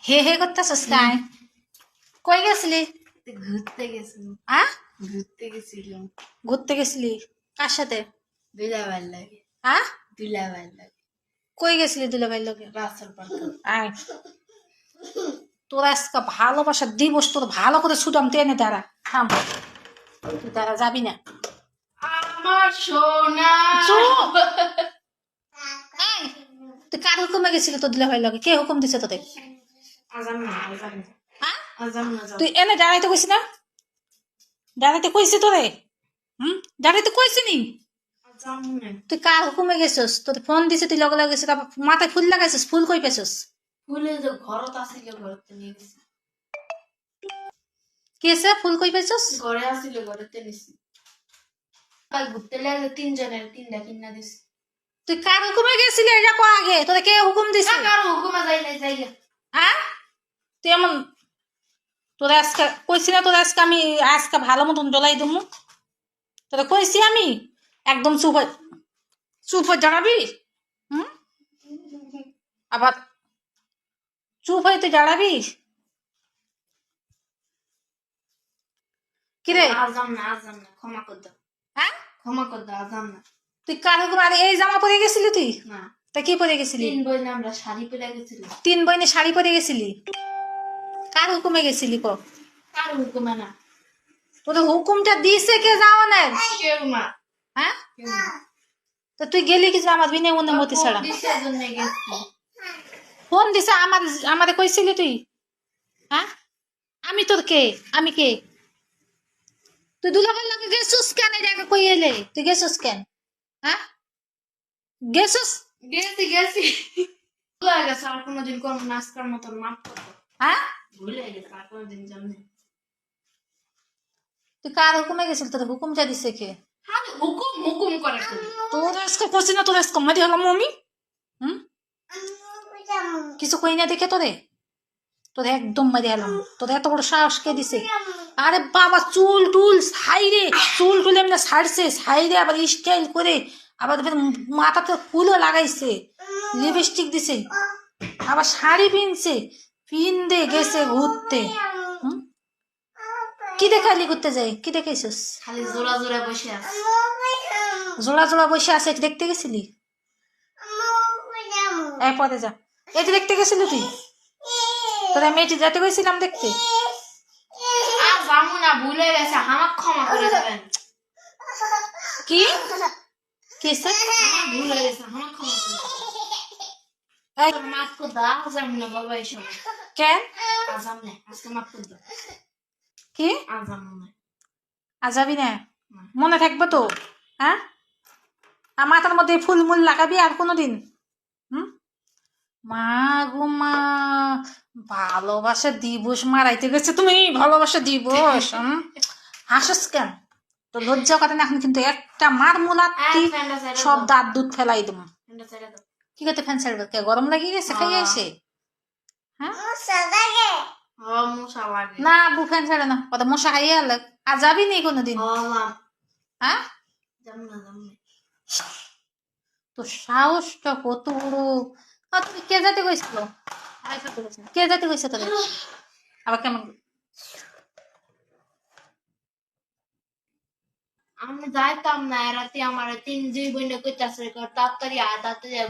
হে হে করতেছস কাই কই গেছিলি ঘুরতে গেছিলাম। আ ঘুরতে গেছিলাম ঘুরতে গেছিলি কার সাথে দুলাভাইয়ের লাগে। আ দুলাভাইয়ের লাগে কই গেছিলি দুলাভাইর লগে রাসেল পার্কে। আয় তোর আজকে ভালোবাসা দিবস তোর ভালো করে ছুটাম টেনে দাঁড়া থাম তুই দাঁড়া যাবি না আমার সোনা চুপ! এই, তুই কার হুকুমে গেছিলি তোর দুলাভাইর লগে কে হুকুম দিছে তোদের আজাম না আজাম না হ্যাঁ আজাম না তুই এনে দাঁড়াইতে কইছি না দাঁড়াইতে কইছি তোরে দাঁড়াইতে কইছি নি আজাম না তুই কার হুকুমে গেছিস তোর ফোন দিছে তুই লগে লগে গেছিস তারপর মাথায় ফুল লাগাইছিস ফুল কই পেছিস ফুলে যে ঘরত আসিল ঘরতে নিয়ে গেছি। কেসে ফুল কই পেছিস ঘরে আসিল ঘরতে নিছি। আর ঘুরতে লাগলে তিনজনের তিনটা কিনা দিছি। তুই কার হুকুমে গেছিলি এটা কো আগে তোরে কে হুকুম দিছে কারো হুকুমা যাই নাই যাইয়া হ্যাঁ তুই এমন তোরা আজকে কইছি না তোরা আজকে আমি আজকে ভালো মতন জ্বলাই দেবো তোরা কইছি আমি একদম চুপ হয়ে দাঁড়াবি হুম আবার চুপ হয়ে তুই দাঁড়াবি কিরে আজাম না ক্ষমা কর দাও। হ্যাঁ ক্ষমা কর দাও আজাম না। তুই কার হুকুম আর এই জামা পরে গেছিলি তুই না তা কি পরে গেছিলি তিন বই আমরা শাড়ি পরে গেছিলাম। 3 বইনে শাড়ি পরে গেছিলি কার হুকুমে গেছিলি ক কার হুকুমা না তোর হুকুমটা দিছে কে যাও না কেউ না হ্যাঁ কেউ না। তো তুই গেলি কিছু আমার বিনে অনুমতি ছাড়া কিসের জন্য গেছি? ফোন দিছে আমারে কইছিলি তুই হ্যাঁ আমি তোর কে আমি কে তুই দুলাভাইর লাগে গেছিস কেন এই জায়গা কই এলে তুই গেছিস কেন হ্যাঁ গেছিস গেছি ভুলে গেছে আর কোনোদিন কোন নাচকার মতো মাপ করবো। হ্যাঁ ভুলে গেছে আর কোনোদিন জানি তুই কার হুকুমে গেছিল তোর হুকুমটা দিছে কে হ্যাঁ হুকুম হুকুম করে খালি। তোর আজকে করছি না তোর আজকে মারি হলাম আমি হুম কিছু কই না দেখে তোরে তোর একদম মারি হলাম তোর এত বড় সাহস কে দিছে আরে বাবা চুল টুল সাইরে চুল টুল এমনি ছাড়ছে সাইরে আবার স্টাইল করে আবার মাথাতে ফুলও লাগাইছে লিপস্টিক দিছে আবার শাড়ি পিনছে পিনতে গেছে ঘুরতে হুম? কি দেখালি ঘুরতে যাই কি দেখাইছিস খালি জোড়া জোড়া বসে আছে। জোড়া জোড়া বসে আছে দেখতে গেছিলি এই পরে যা এই যে দেখতে গেছিলি তুই তোরা মেয়েটি যেতে গেছিলাম দেখতে আর যাবো না ভুলে গেছে আমার ক্ষমা করে দেবেন। কি কেসে আমার ভুল হয়ে গেছে আমার ক্ষমা করে দেবেন। মাফ করে দাও আজাম না বাবা এসব কেন আজাম না আজকে মাফ করে দাও কি আজাম না আজাবি না মনে থাকবে তো হ্যাঁ আর মাথার মধ্যে ফুল মুল লাগাবি আর কোনোদিন হুম মা গো মা ভালোবাসা দিবস মারাইতে গেছে তুমি ভালোবাসা দিবস হাসস কেন তো লজ্জা করে না এখন কিন্তু একটা মার মুলাত্তি সব দাঁত দুধ ফেলাই দেবো কি করতে ফ্যান ছাড়বে কে গরম লাগিয়ে গেছে খাইয়ে এসে হ্যাঁ না আব্বু ফ্যান ছাড়ে না কত মশা খাইয়ে আলে আর যাবি নি কোনোদিন হ্যাঁ তো সাহসটা কত বড় তুমি কে যেতে কইছিল কে যেতে কইছে তোদের আবার কেমন আমি যাইতাম না রাতে আমার তিন দুই বোনে কইতাছে তাড়াতাড়ি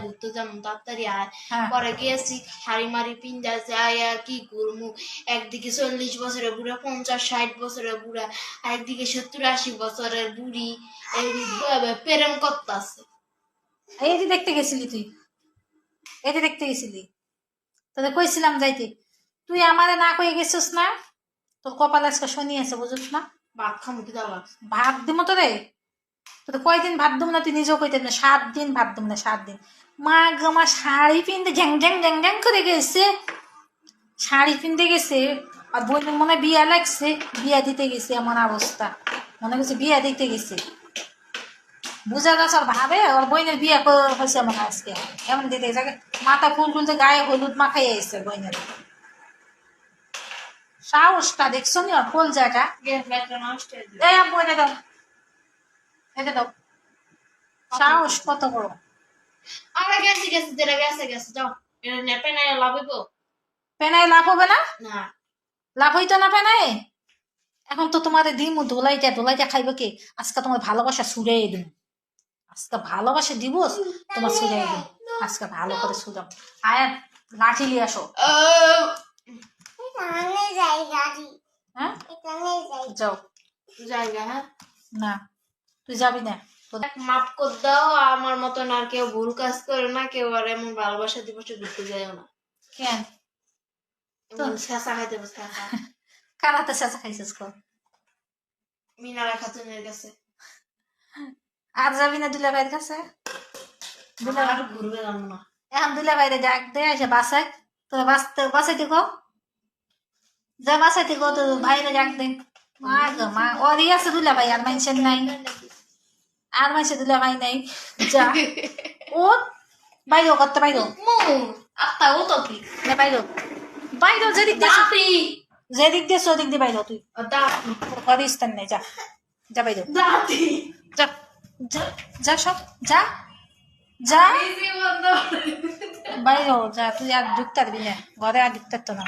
ঘুরতে যাবো তাড়াতাড়ি আয় হ্যাঁ পরে গেছি শাড়ি মারি পিন্দা যাই আর কি করবো একদিকে 40 বছরের বুড়া 50-60 বছরের বুড়া আর একদিকে 70-80 বছরের বুড়ি প্রেম করতেছে। এই যে দেখতে গেছিলি তুই এই যে দেখতে গেছিলি তোদের কইছিলাম যাইতে তুই আমারে না কয়ে গেছিস না তোর কপাল আজকে শনি আছে বুঝিস না ভাত খামু কি দাও ভাত দিব তো রে তোর কয়দিন ভাত দিব না তুই নিজেও কইতে না 7 দিন ভাত দিব না 7 দিন মা গো মা শাড়ি পিনতে জ্যাং জ্যাং জ্যাং জ্যাং করে গেছে শাড়ি পিনতে গেছে আর বোনের মনে বিয়া লাগছে বিয়া দিতে গেছে এমন অবস্থা মনে করছে বিয়া দিতে গেছে বুঝা যাচ্ছে আর ভাবে ওর বোনের বিয়া হয়েছে মনে আজকে এমন দিতে গেছে মাথা ফুল তুলতে গায়ে হলুদ মাখাই এসছে বোনের সাহসটা দেখছো নি ওর ফুল জায়গা এই আব্বু এটা দাও এটা দাও সাহস কত বড় আমরা গেছি যেটা গেছে যাও এটা নেপে নাই লাভিব ফেনায় লাভ হবে না? না লাভ হইতো না ফেনায়? এখন তো তোমার দিম দোলাইটা খাইবে কে? আজকে তোমার ভালোবাসা ছুড়াই দিন, আজকে ভালোবাসা দিব তোমার ছুড়াই দিন, আজকে ভালো করে ছুড়াম। আয়া লাঠি নিয়ে আসো। হ্যাঁ যাও। জায়গা হ্যাঁ না তুই যাবি না, মাফ করে দাও, আমার মতন আর কেউ ভুল কাজ করে না, কেউ আর এমন ভালোবাসা দিবসে ঘুরতে যায়ও না। কেন এমন শেষা খাইতে বসে থাকা কার হাতে চেঁচা খাইছিস কর? মিনারা খাতুনের কাছে। আর যাবি না দুলা ভাইয়ের কাছে? আর ঘুরবে যাবো না। এখন দুলা ভাইরে ডাক দে এসে বাসায়, তোর বাসাইতে কো, যা বাসাইতে কো তোর ভাইরে ডাক দে। মা গো মা, ওরই আছে দুলা ভাই, আর মানুষের নাই, আর মানুষের দুলা ভাই নাই। যা ও বাইরে করতে বাইরে আত্মা ও তো কি বাইরে বাইরে, যেদিক দিয়ে দাঁতি যেদিক দিয়ে ওদিক দিয়ে বাইরে তুই দাঁতি ঘরে স্থান নেই, যা যা বাইরে দাঁতি যা যা যা সব যা যা বাইরে যা, তুই আর ঢুকতে পারবি না ঘরে, আর ঢুকতে পারতো না।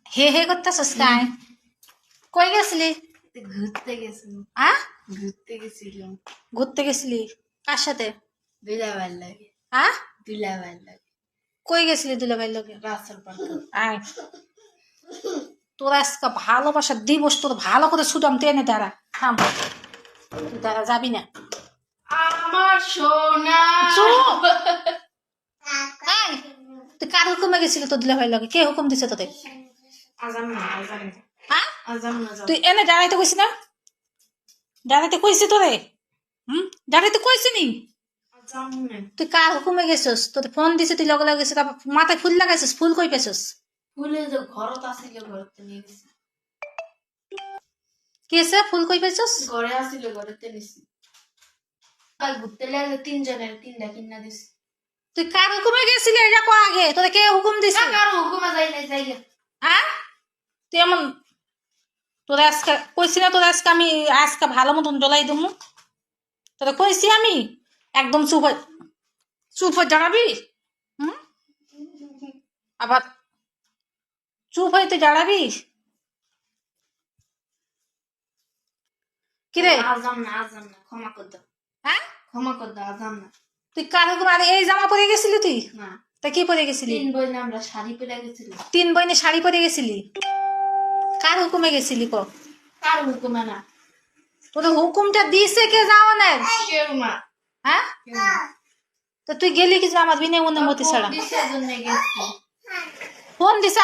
হে হে করতেছিস কাই? কই গেছিলি? ঘুরতে গেছিল। আ ঘুরতে গেছিলাম। ঘুরতে গেছিলি কার সাথে? দুলাভাই লাগে। আ দুলাভাই লাগে। কই গেছিলি দুলা ভাইয়ের লোকে? রাস্তার পাশে। আয় তোরা আজকে ভালোবাসা দিবস, তোর ভালো করে ছুটাম টেনে দাঁড়া, থাম তুই দাঁড়া, যাবি না। আমার সোনা চুপ! আয়, তুই কার হুকুমে গেছিলি তোর দুলা ভাইয়ের লোকে? কে হুকুম দিছে তোদের? আজাম না আজাম না হ্যাঁ আজাম না তুই এনে দাঁড়াইতে কইছি না? দাঁড়াইতে কইছি তোরে? দাঁড়াইতে কইছি নি? আজাম না। তুই কার হুকুমে গেছিস? তোর ফোন দিছে, তুই লগে লগে গেছিস, তারপর মাথায় ফুল লাগাইছিস, ফুল কই পেছিস? ফুলে যে ঘরত আসিল ঘরতে নিয়ে গেছি। কেসে ফুল কই পেছিস? ঘরে আসিল ঘরতে নিছি। আর ঘুরতে লাগলে তিনজনের তিনটা কিনা দিছি। তুই কার হুকুমে গেছিলি এটা কো আগে, তোরে কে হুকুম দিছে? কার হুকুমে যাই নাই যাই গে। হ্যাঁ তুই এমন, তোরা আজকে কইছি না, তোরা আজকে আমি আজকে ভালো মতন জ্বলাই দেবো, তোরা কইছি আমি একদম চুপ হয়ে দাঁড়াবি। আবার চুপ হয়ে তুই দাঁড়াবি? কিরে আজাম না ক্ষমা কর দাও। হ্যাঁ ক্ষমা কর দাও আজাম না। তুই কার হুকুম? আর এই জামা পরে গেছিলি তুই? না তা কি পরে গেছিলি? তিন বই আমরা শাড়ি পরে গেছিলাম। 3 বইনে শাড়ি পরে গেছিলি? কার হুকুমে গেছিলি ক? কার হুকুমে না। তোর হুকুমটা দিছে কে যাও না? কেউ না হ্যাঁ কেউ না। তো তুই গেলি কিছু আমার বিনা অনুমতি ছাড়া? বিশের জন্য গেছি। ফোন দিছে